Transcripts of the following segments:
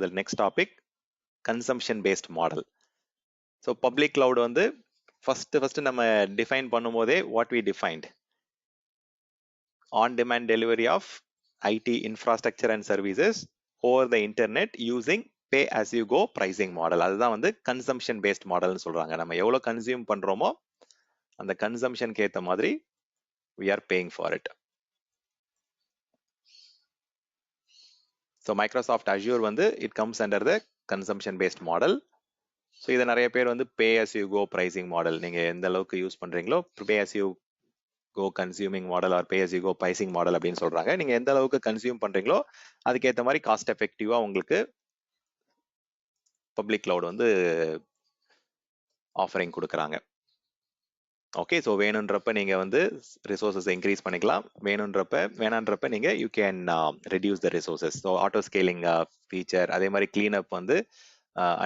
The next topic, consumption based model. So public cloud வந்து first நம்ம define பண்ணும்போதே what we defined, on demand delivery of IT infrastructure and services over the internet using pay as you go pricing model. அதுதான் வந்து consumption based modelனு சொல்றாங்க. நம்ம எவ்வளவு consume பண்றோமோ அந்த கன்சம்ஷனுக்கு ஏத்த மாதிரி we are paying for it. So Microsoft Azure வந்து it comes under the consumption based model. So இதை நிறைய பேர் வந்து pay as you go pricing model, நீங்கள் எந்த அளவுக்கு யூஸ் பண்ணுறீங்களோ pay as you go consuming model or pay as you go pricing model அப்படின்னு சொல்கிறாங்க. நீங்கள் எந்த அளவுக்கு கன்சியூம் பண்ணுறீங்களோ அதுக்கேற்ற மாதிரி காஸ்ட் எஃபெக்டிவாக உங்களுக்கு பப்ளிக் கிளவுட் வந்து ஆஃபரிங் கொடுக்குறாங்க. ஓகே, ஸோ வேணுன்றப்ப நீங்கள் வந்து ரிசோர்ஸஸ் இன்க்ரீஸ் பண்ணிக்கலாம், வேணான்றப்ப நீங்கள் you can reduce the resources. So auto scaling feature, அதே மாதிரி கிளீனப் வந்து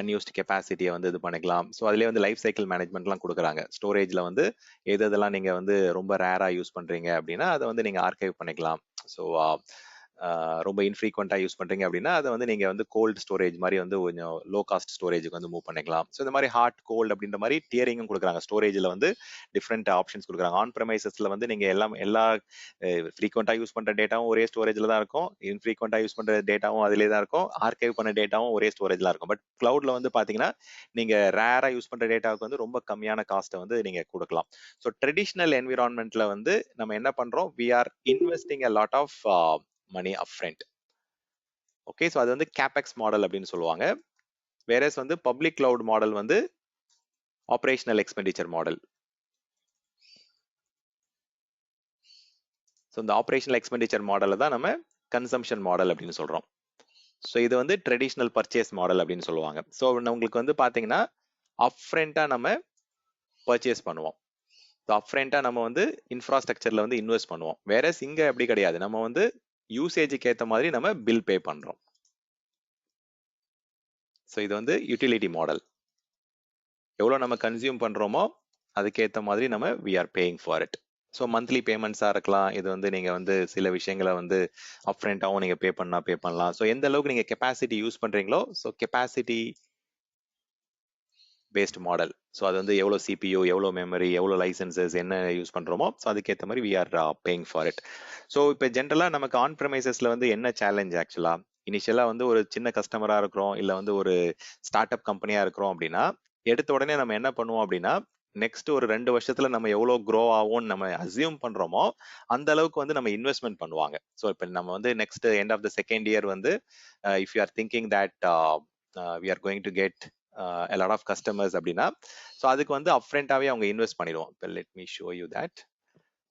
அன்யூஸ்ட் கெப்பாசிட்டியை வந்து இது பண்ணிக்கலாம். ஸோ அதுலேயே வந்து லைஃப் சைக்கிள் மேனேஜ்மெண்ட்லாம் கொடுக்குறாங்க. ஸ்டோரேஜில் வந்து எதெல்லாம் நீங்கள் வந்து ரொம்ப ரேராக யூஸ் பண்ணுறீங்க அப்படின்னா அதை வந்து நீங்கள் ஆர்கைவ் பண்ணிக்கலாம். ஸோ ரொம்ப இன்ஃப்ரீக்வெண்ட்டாக யூஸ் பண்ணுறீங்க அப்படின்னா அதை வந்து நீங்கள் வந்து கோல்டு ஸ்டோரேஜ் மாதிரி வந்து கொஞ்சம் லோ காஸ்ட் ஸ்டோரேஜுக்கு வந்து மூவ் பண்ணிக்கலாம். ஸோ இந்த மாதிரி ஹாட் கோல்டு அப்படின்ற மாதிரி டியரிங்கும் கொடுக்குறாங்க. ஸ்டோரேஜில் வந்து டிஃப்ரெண்ட் ஆப்ஷன்ஸ் கொடுக்குறாங்க. ஆன் ப்ரெமைசஸில் வந்து நீங்கள் எல்லா ஃப்ரீக்வெண்ட்டாக யூஸ் பண்ணுற டேட்டாவும் ஒரே ஸ்டோரேஜில் தான் இருக்கும், இன்ஃப்ரீக்வெண்ட்டாக யூஸ் பண்ணுற டேட்டாவும் அதிலே தான் இருக்கும், ஆர்கைவ் பண்ண டேட்டாவும் ஒரே ஸ்டோரேஜில் இருக்கும். பட் க்ளவுடில் வந்து பார்த்தீங்கன்னா நீங்கள் ரேராக யூஸ் பண்ணுற டேட்டாவுக்கு வந்து ரொம்ப கம்மியான காஸ்ட்டை வந்து நீங்கள் கொடுக்கலாம். ஸோ ட்ரெடிஷ்னல் என்விரான்மெண்ட்டில் வந்து நம்ம என்ன பண்ணுறோம், we are investing a lot of money upfront. Okay, so அது வந்து கேபெக்ஸ் மாடல் அப்படின்னு சொல்லுவாங்க. வேறஸ் வந்து பப்ளிக் கிளவுட் மாடல் வந்து ஆப்ரேஷனல் எக்ஸ்பெண்டிச்சர் மாடல். ஸோ இந்த ஆப்ரேஷனல் எக்ஸ்பெண்டிச்சர் மாடலை தான் நம்ம கன்சம்ஷன் மாடல் அப்படின்னு சொல்றோம். ஸோ இது வந்து ட்ரெடிஷ்னல் பர்ச்சேஸ் மாடல் அப்படின்னு சொல்லுவாங்க. ஸோ உங்களுக்கு வந்து பார்த்தீங்கன்னா அப்ஃப்ரண்டா நம்ம பர்ச்சேஸ் பண்ணுவோம். ஸோ அப்ஃப்ரண்டா நம்ம வந்து இன்ஃப்ராஸ்ட்ரக்சர்ல வந்து இன்வெஸ்ட் பண்ணுவோம். வேறஸ் இங்க அப்படி கிடையாது, நம்ம வந்து யூசேஜுக்கு ஏற்ற மாதிரி நம்ம பில் பே பண்றோம். ஸோ இது வந்து யூட்டிலிட்டி மாடல். எவ்வளோ நம்ம கன்சியூம் பண்றோமோ அதுக்கேற்ற மாதிரி நம்ம we are paying for it. So monthly பேமெண்ட்ஸாக இருக்கலாம். இது வந்து நீங்கள் வந்து சில விஷயங்களை வந்து அப்ஃப்ரண்டாகவும் நீங்கள் பே பண்ணலாம். ஸோ எந்த அளவுக்கு நீங்கள் கெப்பாசிட்டி யூஸ் பண்ணுறீங்களோ, so capacity based model. So அது வந்து எவ்வளோ சிபியூ, எவ்வளோ மெமரி, எவ்வளோ லைசன்சஸ் என்ன யூஸ் பண்ணுறோமோ ஸோ அதுக்கேற்ற மாதிரி we are paying for it. So இப்போ ஜென்ரலாக நமக்கு ஆன் ப்ரெமைசஸில் வந்து என்ன சேலஞ்ச் ஆக்சுவலாக, இனிஷியலாக வந்து ஒரு சின்ன கஸ்டமராக இருக்கிறோம், இல்லை வந்து ஒரு ஸ்டார்ட் அப் கம்பெனியாக இருக்கிறோம் அப்படின்னா எடுத்த உடனே நம்ம என்ன பண்ணுவோம் அப்படின்னா நெக்ஸ்ட் ஒரு 2 வருஷத்துல நம்ம எவ்வளோ க்ரோ ஆகும்னு நம்ம அசியூம் பண்றோமோ அந்த அளவுக்கு வந்து நம்ம இன்வெஸ்ட்மெண்ட் பண்ணுவாங்க. ஸோ இப்போ நம்ம வந்து next end of the second year வந்து if you are thinking that we are going to get a lot of customers அப்படின்னா ஸோ அதுக்கு வந்து அப்ஃப்ரண்டாவே அவங்க இன்வெஸ்ட் பண்ணிடுவோம். இப்போ let me show you that.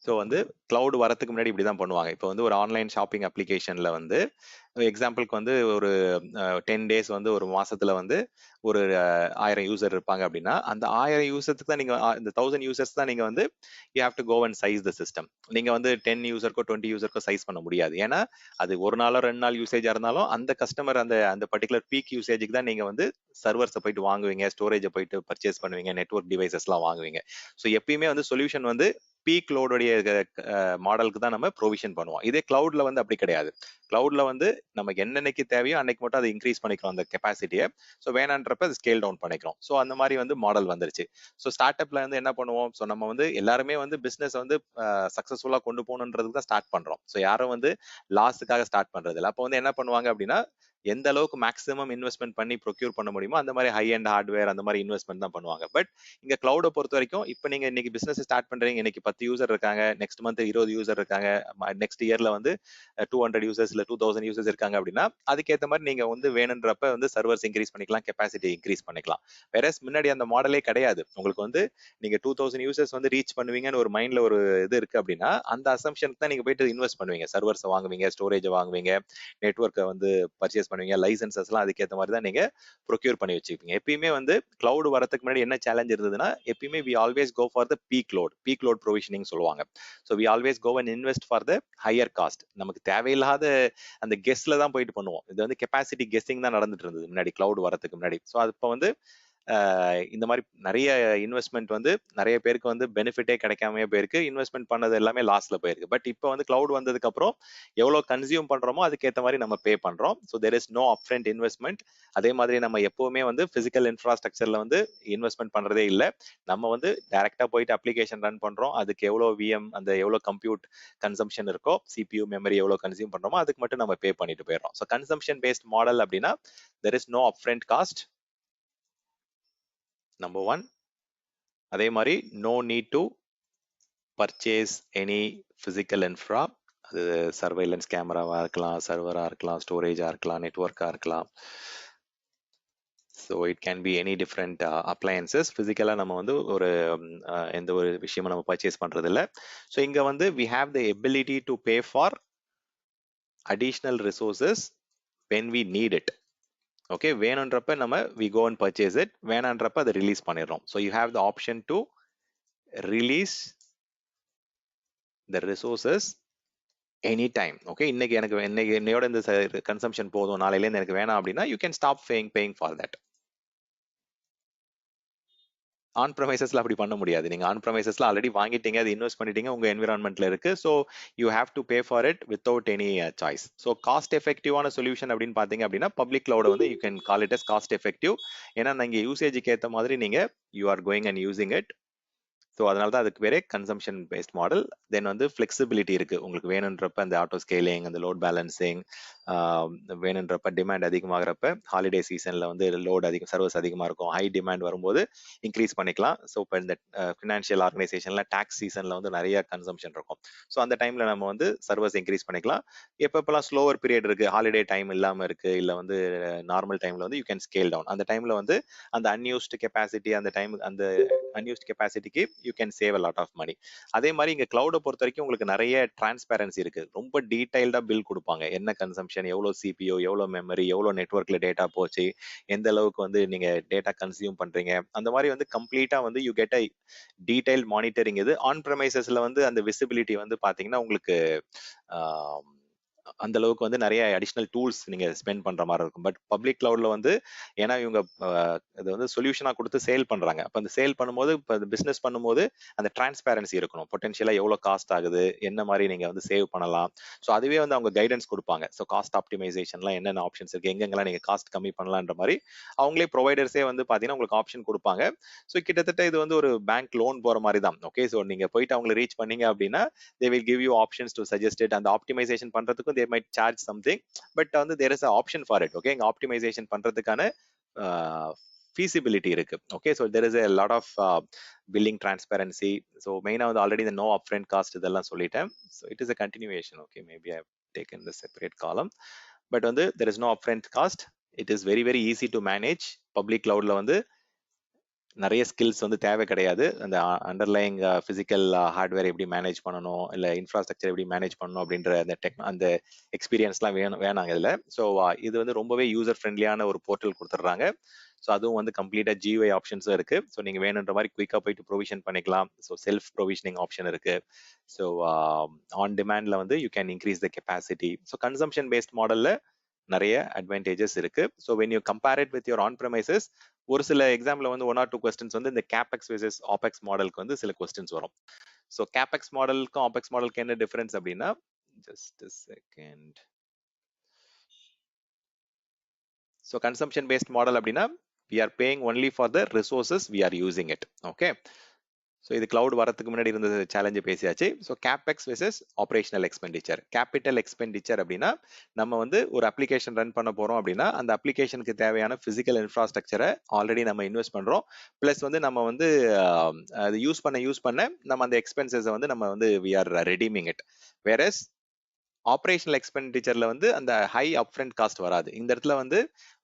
So வந்து கிளவுட் வரதுக்கு முன்னாடி இப்படி தான் பண்ணுவாங்க. இப்போ வந்து ஒரு ஆன்லைன் ஷாப்பிங் அப்ளிகேஷன்ல வந்து எக்ஸாம்பிளுக்கு வந்து ஒரு 10 days வந்து ஒரு மாசத்துல வந்து ஒரு 1000 யூசர் இருப்பாங்க அப்படின்னா அந்த 1000 யூசருக்கு தான் நீங்க இந்த 1000 யூசர்ஸ் தான் நீங்க வந்து you have to go and size the system. நீங்க வந்து 10 யூசருக்கோ 20 யூசருக்கோ சைஸ் பண்ண முடியாது. ஏன்னா அது ஒரு நாளோ 2 நாள் யூசேஜா இருந்தாலும் அந்த கஸ்டமர் அந்த பர்டிகுலர் பீக் யூசேஜுக்கு தான் நீங்க வந்து சர்வர்ஸை போயிட்டு வாங்குவீங்க, ஸ்டோரேஜை போயிட்டு பர்ச்சேஸ் பண்ணுவீங்க, நெட்வொர்க் டிவைசஸ்லாம் வாங்குவீங்க. ஸோ எப்பயுமே வந்து சொல்யூஷன் வந்து பீக் லோடுடைய மாடலுக்கு தான் நம்ம ப்ரொவிஷன் பண்ணுவோம். இதே கிளவுட்ல வந்து அப்படி கிடையாது. கிளவுட்ல வந்து நமக்கு என்னன்னைக்கு தேவையோ அன்னைக்கு மட்டும் அதை இன்க்ரீஸ் பண்ணிக்கிறோம் அந்த கெப்பாசிட்டியை. ஸோ வேணான்றப்ப அது ஸ்கேல் டவுன் பண்ணிக்கிறோம். ஸோ அந்த மாதிரி வந்து மாடல் வந்துருச்சு. ஸோ ஸ்டார்ட் அப்ல வந்து என்ன பண்ணுவோம், ஸோ நம்ம வந்து எல்லாருமே வந்து பிசினஸ் வந்து சக்சஸ்ஃபுல்லா கொண்டு போகணுன்றதுக்கு தான் ஸ்டார்ட் பண்றோம். ஸோ யாரும் வந்து லாஸுக்காக ஸ்டார்ட் பண்றது இல்லை. அப்போ வந்து என்ன பண்ணுவாங்க அப்படின்னா எந்த அளவுக்கு மேக்ஸிமம் இன்வெஸ்ட்மெண்ட் பண்ணி ப்ரொக்யூர் பண்ண முடியுமோ அந்த மாதிரி ஹை அண்ட் ஹார்ட்வேர் அந்த மாதிரி இன்வெஸ்ட்மெண்ட் தான் பண்ணுவாங்க. பட் இங்க கிளவுடை பொறுத்த வரைக்கும் இப்போ நீங்க இன்னைக்கு பிசினஸ் ஸ்டார்ட் பண்றீங்க, இன்னைக்கு 10 யூசர் இருக்காங்க, நெக்ஸ்ட் மந்த் 20 யூசர் இருக்காங்க, நெக்ஸ்ட் இயர்ல வந்து 200 யூசர்ஸ் இல்ல 2000 யூசர்ஸ் இருக்காங்க அப்படின்னா அதுக்கேற்ற மாதிரி நீங்க வந்து வேணுன்றப்ப வந்து சர்வர்ஸ் இன்க்ரீஸ் பண்ணிக்கலாம், கெப்பாசிட்டி இன்க்ரீஸ் பண்ணிக்கலாம். வேற முன்னாடி அந்த மாடலே கிடையாது. உங்களுக்கு வந்து நீங்க 2000 யூசர்ஸ் வந்து ரீச் பண்ணுவீங்கன்னு ஒரு மைண்ட்ல ஒரு இது இருக்கு அப்படின்னா அந்த அசம்ஷனுக்கு தான் நீங்க போயிட்டு இன்வெஸ்ட் பண்ணுவீங்க. சர்வர்ஸ் வாங்குவீங்க, ஸ்டோரேஜ் வாங்குவீங்க, நெட்வொர்க்கை வந்து பர்ச்சேஸ் பண்ணுவீங்க, லைசன்சஸ் எல்லாம் அதுக்கேற்ற மாதிரி தான் நீங்க ப்ரொக்யூர் பண்ணி வச்சுப்பீங்க. எப்பயுமே வந்து கிளவுட் வரதுக்கு முன்னாடி என்ன சேலஞ்ச் இருந்ததுன்னா எப்பயுமே we always go for the peak load provisioning சொல்லுவாங்க. So we always go and invest for the higher cost. நமக்கு தேவையில்லாத அந்த கெஸ்ட்ல தான் போயிட்டு பண்ணுவோம். இது வந்து கெப்பாசிட்டி கெஸ்ஸிங் தான் நடந்துட்டு இருந்தது முன்னாடி கிளவுட் வரதுக்கு முன்னாடி. ஸோ அது இப்போ வந்து இந்த மாதிரி நிறைய இன்வெஸ்ட்மெண்ட் வந்து நிறைய பேருக்கு வந்து பெனிஃபிட்டே கிடைக்காமயே போயிருக்கு, இன்வெஸ்ட்மெண்ட் பண்ணது எல்லாமே லாஸ்ல போயிருக்கு. பட் இப்போ வந்து கிளவுட் வந்ததுக்கு அப்புறம் எவ்வளவு கன்சியூம் பண்றோமோ அதுக்கேற்ற மாதிரி நம்ம பே பண்றோம். So there is no upfront investment. அதே மாதிரி நம்ம எப்பவுமே வந்து பிசிக்கல் இன்ஃப்ராஸ்ட்ரக்சர்ல வந்து இன்வெஸ்ட்மெண்ட் பண்றதே இல்லை. நம்ம வந்து டைரக்டா போயிட்டு அப்ளிகேஷன் ரன் பண்றோம், அதுக்கு எவ்வளவு விஎம் அந்த எவ்வளவு கம்ப்யூட் கன்சம்ஷன் இருக்கோ, சிபியூ மெமரி எவ்வளவு கன்சியூம் பண்றோமோ அதுக்கு மட்டும் நம்ம பே பண்ணிட்டு போயிடுறோம். ஸோ கன்சம்ஷன் பேஸ்ட் மாடல் அப்படின்னா there is no upfront cost, number one. அதே மாதிரி no need to purchase any physical infra. அது சர்வைலன்ஸ் கேமராவா இருக்கலாம், சர்வரா இருக்கலாம், ஸ்டோரேஜா இருக்கலாம், நெட்வொர்க்கா இருக்கலாம். So it can be any different appliances. ஃபிசிக்கலாக நம்ம வந்து ஒரு எந்த ஒரு விஷயமும் நம்ம பர்ச்சேஸ் பண்றது இல்லை. ஸோ இங்க வந்து we have the ability to pay for additional resources when we need it. Okay, வேணுன்றப்ப நம்ம we go and purchase it, வேணான்றப்ப அதை ரிலீஸ் பண்ணிடுறோம். So you have the option to release the resources any time. Okay, இன்னைக்கு என்னையோட இந்த consumption போதும், நாளையிலேருந்து எனக்கு வேணாம் அப்படின்னா you can stop paying for that. On ப்ரமைசஸ்ல அப்படி பண்ண முடியாது. நீங்க ஆன் ப்ரமைசஸ்ல ஆல்ரெடி வாங்கிட்டீங்க, அது இன்வெஸ்ட் பண்ணிட்டீங்க, உங்க என்விரான்மெண்ட்ல இருக்கு. So you have to pay for it without any choice. So cost எஃபெக்டிவான சொல்யூஷன் அப்படின்னு பாத்தீங்க அப்படின்னா பப்ளிக் கிளவுட் வந்து you can call it as cost effective. ஏன்னா நீங்க யூசேஜுக்கு ஏற்ற மாதிரி நீங்க you are going and using it. So அதனால தான் அதுக்கு பேரே கன்சம்ஷன் பேஸ்ட் மாடல். தென் வந்து ஃபிளெக்சிபிலிட்டி இருக்கு, உங்களுக்கு வேணுன்றப்ப அந்த ஆட்டோ ஸ்கேலிங், அந்த லோட் பேலன்சிங், வேணுன்றப்ப டிமாண்ட் அதிகமாகிறப்ப ஹாலிடே சீசன்ல வந்து லோட் அதிகம், சர்வஸ் அதிகமாக இருக்கும், ஹை டிமாண்ட் வரும்போது இன்க்ரீஸ் பண்ணிக்கலாம். ஸோ இப்போ இந்த ஃபினான்ஷியல் ஆர்கனைசேஷன்ல டாக்ஸ் சீசன்ல வந்து நிறைய கன்சம்ஷன் இருக்கும். ஸோ அந்த டைம்ல நம்ம வந்து சர்வஸ் இன்க்ரீஸ் பண்ணிக்கலாம். எப்பப்பெல்லாம் ஸ்லோவர் பீரியட் இருக்கு, ஹாலிடே டைம் இல்லாம இருக்கு, இல்ல வந்து நார்மல் டைம்ல வந்து யூ கேன் ஸ்கேல் டவுன். அந்த டைம்ல வந்து அந்த அன்யூஸ்டு கெப்பாசிட்டி, அந்த டைம் அந்த அன்யூஸ்ட் கெப்பாசிட்டிக்கு you can save a lot of money. அதே மாதிரி இங்க கிளவுட பொறுத்த வரைக்கும் உங்களுக்கு நிறைய டிரான்ஸ்பேரன்சி இருக்கு. ரொம்ப டீடைல்டா பில் கொடுப்பாங்க, என்ன கன்சம்ஷன், எவ்வளவு சிபிஓ, எவ்வளவு மெமரி, எவ்வளவு நெட்வொர்க்ல டேட்டா போச்சு, எந்த அளவுக்கு வந்து நீங்க டேட்டா கன்சியூம் பண்றீங்க, அந்த மாதிரி வந்து கம்ப்ளீட்டா வந்து you get a detail monitoring. இது ஆன் ப்ரமைசஸ்ல வந்து அந்த விசிபிலிட்டி வந்து பாத்தீங்கன்னா உங்களுக்கு அந்த அளவுக்கு வந்து நிறைய அடிஷனல் டூல்ஸ் நீங்க ஸ்பெண்ட் பண்ற மாதிரி இருக்கும். பட் பப்ளிக் கிளவுட்ல வந்து ஏன்னா இவங்க இது வந்து சொல்யூஷனா கொடுத்து சேல் பண்றாங்க. அப்ப அந்த சேல் பண்ணும்போது, இப்போ பிசினஸ் பண்ணும்போது அந்த டிரான்ஸ்பேரன்சி இருக்கணும். பொட்டன்ஷியலா எவ்வளவு காஸ்ட் ஆகுது, என்ன மாதிரி நீங்க வந்து சேவ் பண்ணலாம். ஸோ அதுவே வந்து அவங்க கைடன்ஸ் கொடுப்பாங்க. ஸோ காஸ்ட் ஆப்டிமைசேஷன்லாம் என்னென்ன ஆப்ஷன்ஸ் இருக்கு, எங்கெங்கெல்லாம் நீங்க காஸ்ட் கம்மி பண்ணலான்ற மாதிரி அவங்களே ப்ரொவைடர்ஸே வந்து பாத்தீங்கன்னா உங்களுக்கு ஆப்ஷன் கொடுப்பாங்க. ஸோ கிட்டத்தட்ட இது வந்து ஒரு பேங்க் லோன் போற மாதிரி தான். ஓகே, ஸோ நீங்க போயிட்டு அவங்களை ரீச் பண்ணீங்க அப்படின்னா they will give you options to suggest it. and the optimization பண்றதுக்கும் they might charge something, but வந்து there is a option for it. okay, இங்க optimization பண்றதுக்கான feasibility இருக்கு. okay, so there is a lot of billing transparency. so மெயினா வந்து already இந்த no upfront cost இதெல்லாம் சொல்லிட்டேன். so it is a continuation. okay, maybe I have taken the separate column, but வந்து there is no upfront cost. it is very very easy to manage. public cloudல வந்து நிறைய skills வந்து தேவை கிடையாது. அந்த underlying physical hardware எப்படி manage பண்ணணும், இல்ல இன்ஃப்ராஸ்ட்ரக்சர் எப்படி மேனேஜ் பண்ணணும் அப்படின்ற அந்த எக்ஸ்பீரியன்ஸ்லாம் வேணாங்க இதுல. ஸோ இது வந்து ரொம்பவே யூசர் ஃப்ரெண்ட்லியான ஒரு போர்ட்டல் கொடுத்துட்றாங்க. ஸோ அதுவும் வந்து கம்ப்ளீட்டா ஜியூஐ ஆப்ஷன்ஸும் இருக்கு. ஸோ நீங்க வேணுன்ற மாதிரி குயிக்கா போயிட்டு ப்ரொவிஷன் பண்ணிக்கலாம். ஸோ செல்ஃப் ப்ரொவிஷனிங் ஆப்ஷன் இருக்கு. ஸோ ஆன் டிமாண்ட்ல வந்து you can increase the capacity. So consumption based மாடல்ல நிறைய அட்வான்டேஜஸ் இருக்கு. So when you compare it with your on premises, ஒரு சில எக்ஸாம்ல வந்து 1 or 2 கொஸ்டின்ஸ் வந்து இந்த கேபெக்ஸ் வெர்சஸ் ஆபெக்ஸ் மாடலுக்கு வந்து சில கொஸ்டின்ஸ் வரும். ஸோ கேபெக்ஸ் மாடலுக்கும் ஆபெக்ஸ் மாடலுக்கு என்ன டிஃபரன்ஸ் அப்படின்னா, just second. So consumption based model அப்படின்னா we are paying only for the resources we are using it. okay, so இது கிளவுட் வரதுக்கு முன்னாடி இருந்த சேலஞ்சு பேசியாச்சு. So capex versus operational expenditure. Capital expenditure அப்படின்னா நம்ம வந்து ஒரு அப்ளிகேஷன் ரன் பண்ண போறோம் அப்படின்னா அந்த அப்ளிகேஷனுக்கு தேவையான பிசிக்கல் இன்ஃப்ராஸ்ட்ரக்சரை ஆல்ரெடி நம்ம இன்வெஸ்ட் பண்றோம். பிளஸ் வந்து நம்ம வந்து அது யூஸ் பண்ண நம்ம அந்த எக்ஸ்பென்சஸ் வந்து நம்ம வந்து we are redeeming it. Whereas operational எக்ஸ்பெண்டிச்சர்ல வந்து அந்த ஹை அப்ஃப்ரண்ட் காஸ்ட் வராது. இந்த இடத்துல வந்து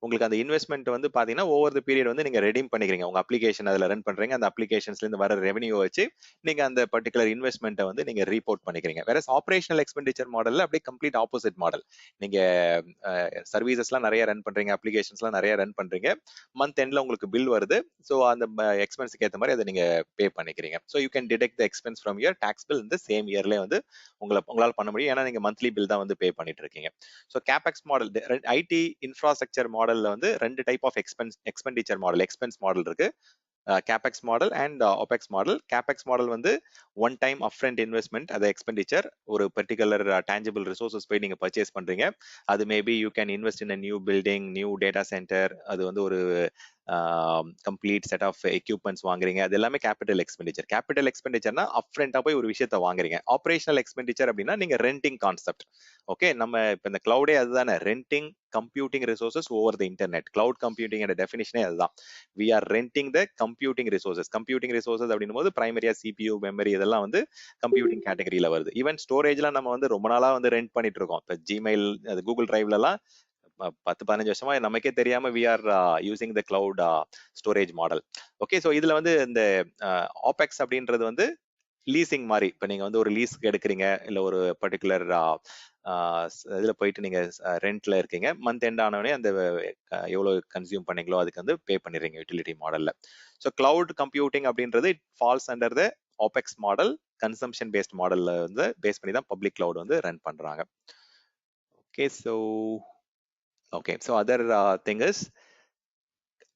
உங்களுக்கு அந்த இன்வெஸ்ட்மெண்ட் வந்து பாத்தீங்கன்னா ஓவர் தி பீரியட் வந்து நீங்க ரெடீம் பண்ணிக்கிறீங்க. உங்க அப்ளிகேஷன் அதுல ரன் பண்றீங்க, அந்த அப்ளிகேஷன்ஸ்ல இருந்து வர ரெவன்யூ வச்சு நீங்க அந்த பர்டிகுலர் இன்வெஸ்ட்மெண்ட்டை வந்து நீங்க ரீபோர்ட் பண்ணிக்கிறீங்க. வேற ஆப்ரேஷனல் எக்ஸ்பெண்டிச்சர் மாடல்ல அப்படியே கம்ப்ளீட் ஆப்போசிட் மாடல். நீங்க சர்வீசஸ்லாம் நிறைய ரன் பண்றீங்க, அப்ளிகேஷன்ஸ்லாம் நிறைய ரன் பண்றீங்க, மந்த் எண்ட்ல உங்களுக்கு பில் வருது. ஸோ அந்த எக்ஸ்பென்ஸ்க்கு ஏற்ற மாதிரி அதை நீங்க பே பண்ணிக்கிறீங்க. So you can detect the expense from your tax bill இந்த சேம் இயர்ல வந்து உங்களால் பண்ண முடியும். ஏன்னா நீங்க மந்த்லி பில் தான் வந்து பே பண்ணிட்டு இருக்கீங்க. So capex model, IT infrastructure model மாடல்ல வந்து ரெண்டு type of expenditure model, expense model இருக்கு. Capex model and opex model. Capex model வந்து ஒன் டைம் அப்ஃப்ரண்ட் இன்வெஸ்ட்மெண்ட், அது எக்ஸ்பெண்டிச்சர். ஒரு பர்டிகுலர் டேஞ்சபிள் ரிசோர்சஸ் போய் நீங்க பர்ச்சேஸ் பண்றீங்க. அது maybe you can invest in a new building, new data centre. அது வந்து ஒரு கம்ப்ளீட் செட் ஆஃப் எக்யூப்மெண்ட்ஸ் வாங்குறீங்க. அது எல்லாமே கேபிட்டல் எக்ஸ்பெண்டிச்சர். கேபிட்டல் எக்ஸ்பெண்டிச்சர்னா அப்ஃப்ரண்டா போய் ஒரு விஷயத்த வாங்குறீங்க. ஆபரேஷனல் எக்ஸ்பெண்டிச்சர் அப்படின்னா நீங்க ரெண்டிங் கான்செப்ட். ஓகே, நம்ம இப்ப இந்த கிளவுடே அதுதானே, renting computing resources over the internet. Cloud computing டெஃபினிஷனே அதுதான். We are renting the computing resources. Computing resources அப்படின்னும் போது பிரைமரியா சிபியூ, மெமரி இதெல்லாம் வந்து கம்ப்யூட்டிங் கேட்டகரியில வருது. ஈவன் ஸ்டோரேஜ்லாம் நம்ம வந்து ரொம்ப நாளா வந்து ரெண்ட் பண்ணிட்டு இருக்கோம். இப்ப ஜிமெயில், அது கூகுள் டிரைவ்ல எல்லாம் 10-15 வருஷமா நமக்கே தெரியாம we are using the cloud storage model. Okay, so இதுல வந்து இந்த ஆபெக்ஸ் அப்படின்றது வந்து லீசிங் மாதிரி. இப்ப நீங்க வந்து ஒரு லீஸ்க்கு எடுக்கிறீங்க, இல்ல ஒரு பர்டிகுலர் இதுல போயிட்டு நீங்க ரெண்ட்ல இருக்கீங்க. மந்த் எண்ட் ஆனவனே அந்த எவ்வளவு கன்சியூம் பண்ணீங்களோ அதுக்கு வந்து பே பண்ணிடுறீங்க யூட்டிலிட்டி மாடல்ல. ஸோ கிளவுட் கம்ப்யூட்டிங் அப்படின்றது it falls under the opex model. Consumption based மாடல்ல வந்து பேஸ் பண்ணி தான் பப்ளிக் கிளவுட் வந்து ரன் பண்றாங்க. Okay, so okay, so other thing is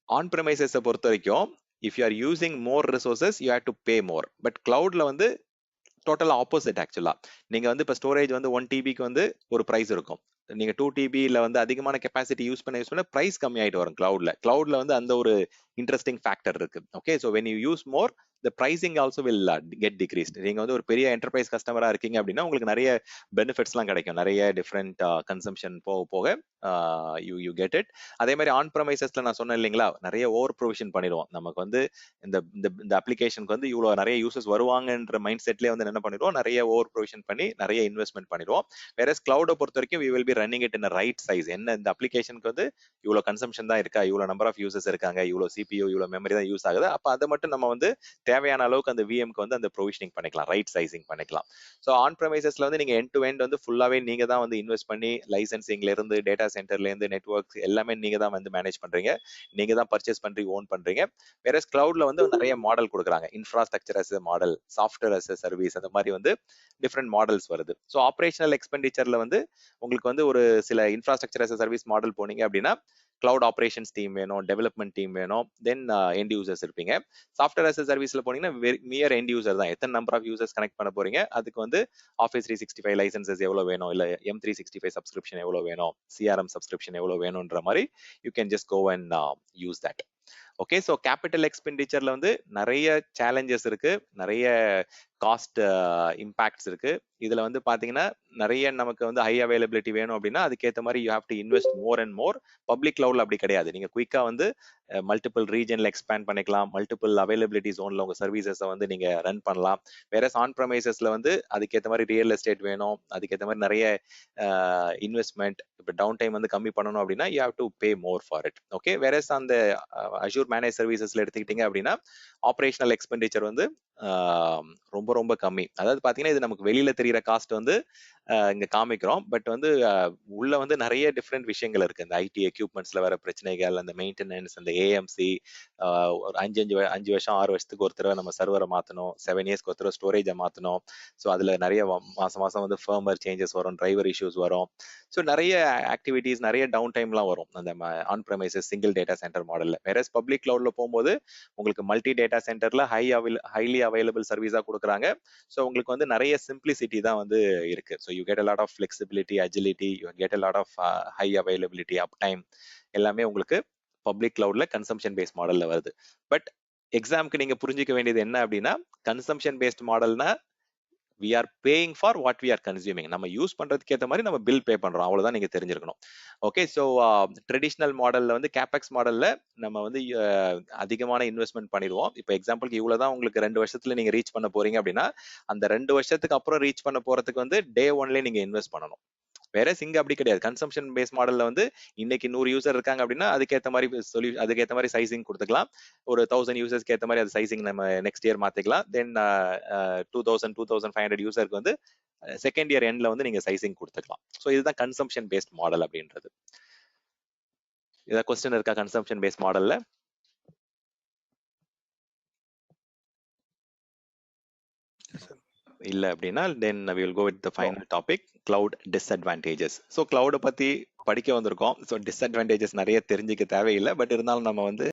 on ப்ரெமைசஸை பொறுத்த வரைக்கும் if you are using more resources you have to pay more. But கிளவுட்ல வந்து டோட்டல் ஆப்போசிட் ஆக்சுவலா. நீங்க வந்து இப்ப ஸ்டோரேஜ் வந்து 1 டிபிக்கு வந்து ஒரு பிரைஸ் இருக்கும். நீங்க 2 டிபில வந்து அதிகமான கெப்பாசிட்டி யூஸ் பண்ண பிரைஸ் கம்மி ஆயிட்டு வரும். கிளவுட்ல வந்து அந்த ஒரு இன்ட்ரெஸ்டிங் ஃபேக்டர் இருக்கு. Okay, so when you use more the pricing also will get decreased. நீங்க வந்து ஒரு பெரிய என்டர்பிரைஸ் கஸ்டமரா இருக்கீங்க அப்படின்னா உங்களுக்கு நிறைய பெனிஃபிட்ஸ்லாம் கிடைக்கும். நிறைய டிஃப்ரெண்ட் கன்சம்ஷன் போக போக யூ கெட் இட். அதே மாதிரி ஆன் ப்ரமைசஸ்ல நான் சொன்னேன் இல்லைங்களா, நிறைய ஓவர் ப்ரொவிஷன் பண்ணிடுவோம். நமக்கு வந்து இந்த இந்த அப்ளிகேஷனுக்கு வந்து இவ்வளவு நிறைய யூசர்ஸ் வருவாங்கன்ற மைண்ட் செட்லேயே வந்து என்ன பண்ணிடுவோம், நிறைய ஓவர் ப்ரொவிஷன் பண்ணி நிறைய இன்வெஸ்ட்மெண்ட் பண்ணிடுவோம். வேற கிளவுடை பொறுத்த வரைக்கும் we will be running it in a right size. என்ன இந்த அப்ளிகேஷனுக்கு வந்து இவ்வளவு கன்சம்ஷன் தான் இருக்கா, இவ்வளவு நம்பர் ஆஃப் யூசர்ஸ் இருக்காங்க, இவ்வளவு சிபியூ இவ்வளவு மெமரி தான் யூஸ் ஆகுது, அப்ப அதை மட்டும் நம்ம வந்து தேவையான அளவுக்கு அந்த விஎம்க்கு வந்து அந்த ப்ரொவிஷனிங் பண்ணிக்கலாம், ரைட் சைசிங் பண்ணிக்கலாம். ஸோ ஆன் ப்ரெமைசஸ்ல வந்து நீங்க எண்ட் டு எண்ட் வந்து ஃபுல்லாவே நீங்க தான் வந்து இன்வெஸ்ட் பண்ணி லைசன்சிங்ல இருந்து டேட்டா சென்டர்ல இருந்து நெட்வொர்க் எல்லாமே நீங்க தான் வந்து மேனேஜ் பண்றீங்க, நீங்க தான் பர்ச்சேஸ் பண்றீங்க, ஓன் பண்றீங்க. வேற கிளவுட்ல வந்து நிறைய மாடல் கொடுக்குறாங்க. Infrastructure as model, software as service, அந்த மாதிரி வந்து டிஃப்ரெண்ட் மாடல்ஸ் வருது. ஸோ ஆப்ரேஷனல் எக்ஸ்பெண்டிச்சர்ல வந்து உங்களுக்கு வந்து ஒரு சில இன்ஃப்ராஸ்ட்ரக்சர் அஸ் சர்வீஸ் மாடல் போனீங்க அப்படின்னா கிளவுட் ஆப்ரேஷன்ஸ் டீம் வேணும், டெவலப்மெண்ட் டீம் வேணும், தென் எண்ட் யூசர்ஸ் இருப்பீங்க. சாஃப்ட்வேர் அஸ் சர்வீஸ்ல போனீங்கன்னா மியர் எண்ட் யூசர் தான். எத்தனை நம்பர் ஆஃப் யூசர்ஸ் கனெக்ட் பண்ண போறீங்க, அதுக்கு வந்து ஆஃபீஸ் 365 லைசன்சஸ் எவ்வளவு வேணும், இல்ல M365 சப்ஸ்கிரிப்ஷன் எவ்வளவு வேணும், சிஆர்எம் சப்ஸ்கிரிப்ஷன் எவ்வளவு வேணும்ன்ற மாதிரி you can just go and use that. Okay, so capital எக்ஸ்பெண்டிச்சர்ல வந்து நிறைய சேலஞ்சஸ் இருக்கு, நிறைய காஸ்ட் இம்பாக்ட்ஸ் இருக்கு. இதுல வந்து பாத்தீங்கன்னா நிறைய நமக்கு வந்து ஹை அவைலபிலிட்டி வேணும் அப்படின்னா அதுக்கேற்ற மாதிரி you have to invest more and more. Public கிளவுட்ல அப்படி கிடையாது. நீங்க குயிக்கா வந்து மல்டிபிள் ரீஜன்ல எக்ஸ்பேண்ட் பண்ணிக்கலாம், மல்டிபிள் அவைலபிலிட்டி ஜோன்ல உங்க சர்வீசஸை வந்து நீங்க ரன் பண்ணலாம். வேற ஆன் ப்ரமைசஸ்ல வந்து அதுக்கேற்ற மாதிரி ரியல் எஸ்டேட் வேணும், அதுக்கேற்ற மாதிரி நிறைய இன்வெஸ்ட்மெண்ட். இப்போ டவுன் டைம் வந்து கம்மி பண்ணணும் அப்படின்னா you have to pay more for it. Okay, வேற அந்த அஷூர் மேனேஜ் சர்வீசஸ்ல எடுத்துக்கிட்டீங்க அப்படின்னா ஆப்ரேஷனல் எக்ஸ்பெண்டிச்சர் வந்து ரொம்ப ரொம்ப கம்மி. அதாவது பாத்தீங்கன்னா இது நமக்கு வெளியில தெரியிற காஸ்ட் வந்து இங்க காமிக்கிறோம். பட் வந்து உள்ள வந்து நிறைய டிஃப்ரெண்ட் விஷயங்கள் இருக்கு. இந்த ஐடி எக்யூப்மெண்ட்ஸ்ல வர பிரச்சனைகள், அந்த மெயின்டெனன்ஸ், அந்த ஏஎம்சி, ஒரு 5 வருஷம் 6 வருஷத்துக்கு ஒரு தடவை நம்ம சர்வரை மாத்தணும், 7 இயர்ஸ்க்கு ஒரு தடவை ஸ்டோரேஜை மாத்தணும். ஸோ அதுல நிறைய மாசம் மாசம் வந்து ஃபர்மர் சேஞ்சஸ் வரும், டிரைவர் இஷ்யூஸ் வரும். ஸோ நிறைய ஆக்டிவிட்டிஸ், நிறைய டவுன் டைம்லாம் வரும் அந்த on premises single data centre மாடல்ல. வேற பப்ளிக் கிளவுட்ல போகும்போது உங்களுக்கு மல்டி டேட்டா சென்டர்ல ஹைலி அவைலபிள் சர்வீஸா கொடுக்குறாங்க. ஸோ உங்களுக்கு வந்து நிறைய சிம்பிளிசிட்டி தான் வந்து இருக்கு. So you get a lot of flexibility, agility, you get a lot of high availability, up time எல்லாமே உங்களுக்கு பப்ளிக் கிளவுட்ல கன்சம்ஷன் பேஸ்ட் மாடல்ல வருது. பட் எக்ஸாம்க்கு நீங்க புரிஞ்சுக்க வேண்டியது என்ன அப்படின்னா, கன்சம்ஷன் பேஸ்ட் மாடல்னா we are paying for what we are consuming. நம்ம யூஸ் பண்றதுக்கு ஏற்ற மாதிரி நம்ம பில் பே பண்றோம், அவ்வளவுதான் நீங்க தெரிஞ்சிருக்கணும். ஓகே, ஸோ ட்ரெடிஷ்னல் மாடல்ல வந்து கேபெக்ஸ் மாடல்ல நம்ம வந்து அதிகமான இன்வெஸ்ட்மெண்ட் பண்ணிடுவோம். இப்போ எக்ஸாம்பிளுக்கு இவ்வளவுதான் உங்களுக்கு 2 வருஷத்துல நீங்க ரீச் பண்ண போறீங்க அப்படின்னா அந்த 2 வருஷத்துக்கு அப்புறம் ரீச் பண்ண போறதுக்கு வந்து டே ஒன்லயே நீங்க இன்வெஸ்ட் பண்ணணும். வேற இங்க அப்படி கிடையாது. கன்சம்ஷன் பேஸ் மாடல்ல வந்து இன்னைக்கு 100 யூசர் இருக்காங்க அப்படின்னா அதுக்கேற்ற மாதிரி அதுக்கேற்ற மாதிரி சைசிங் கொடுத்துக்கலாம். ஒரு 1000 யூசர்ஸ்க்கு ஏற்ற மாதிரி அது சைசிங் நம்ம நெக்ஸ்ட் இயர் மாத்திக்கலாம். தென் 2500 யூசருக்கு வந்து செகண்ட் இயர் எண்ட்ல வந்து நீங்க சைசிங் கொடுத்துக்கலாம். ஸோ இதுதான் கன்சம்ஷன் பேஸ்ட் மாடல் அப்படின்றது. ஏதாவது கொஸ்டின் இருக்கா கன்சம்ஷன் பேஸ்ட் மாடல்ல? இல்ல அப்படின்னா then we will go with the oh, final topic, cloud disadvantages. So cloud பத்தி படிக்க வந்திருக்கோம். ஸோ டிஸ்அட்வான்டேஜஸ் நிறைய தெரிஞ்சுக்க தேவையில்லை. பட் இருந்தாலும் நம்ம வந்து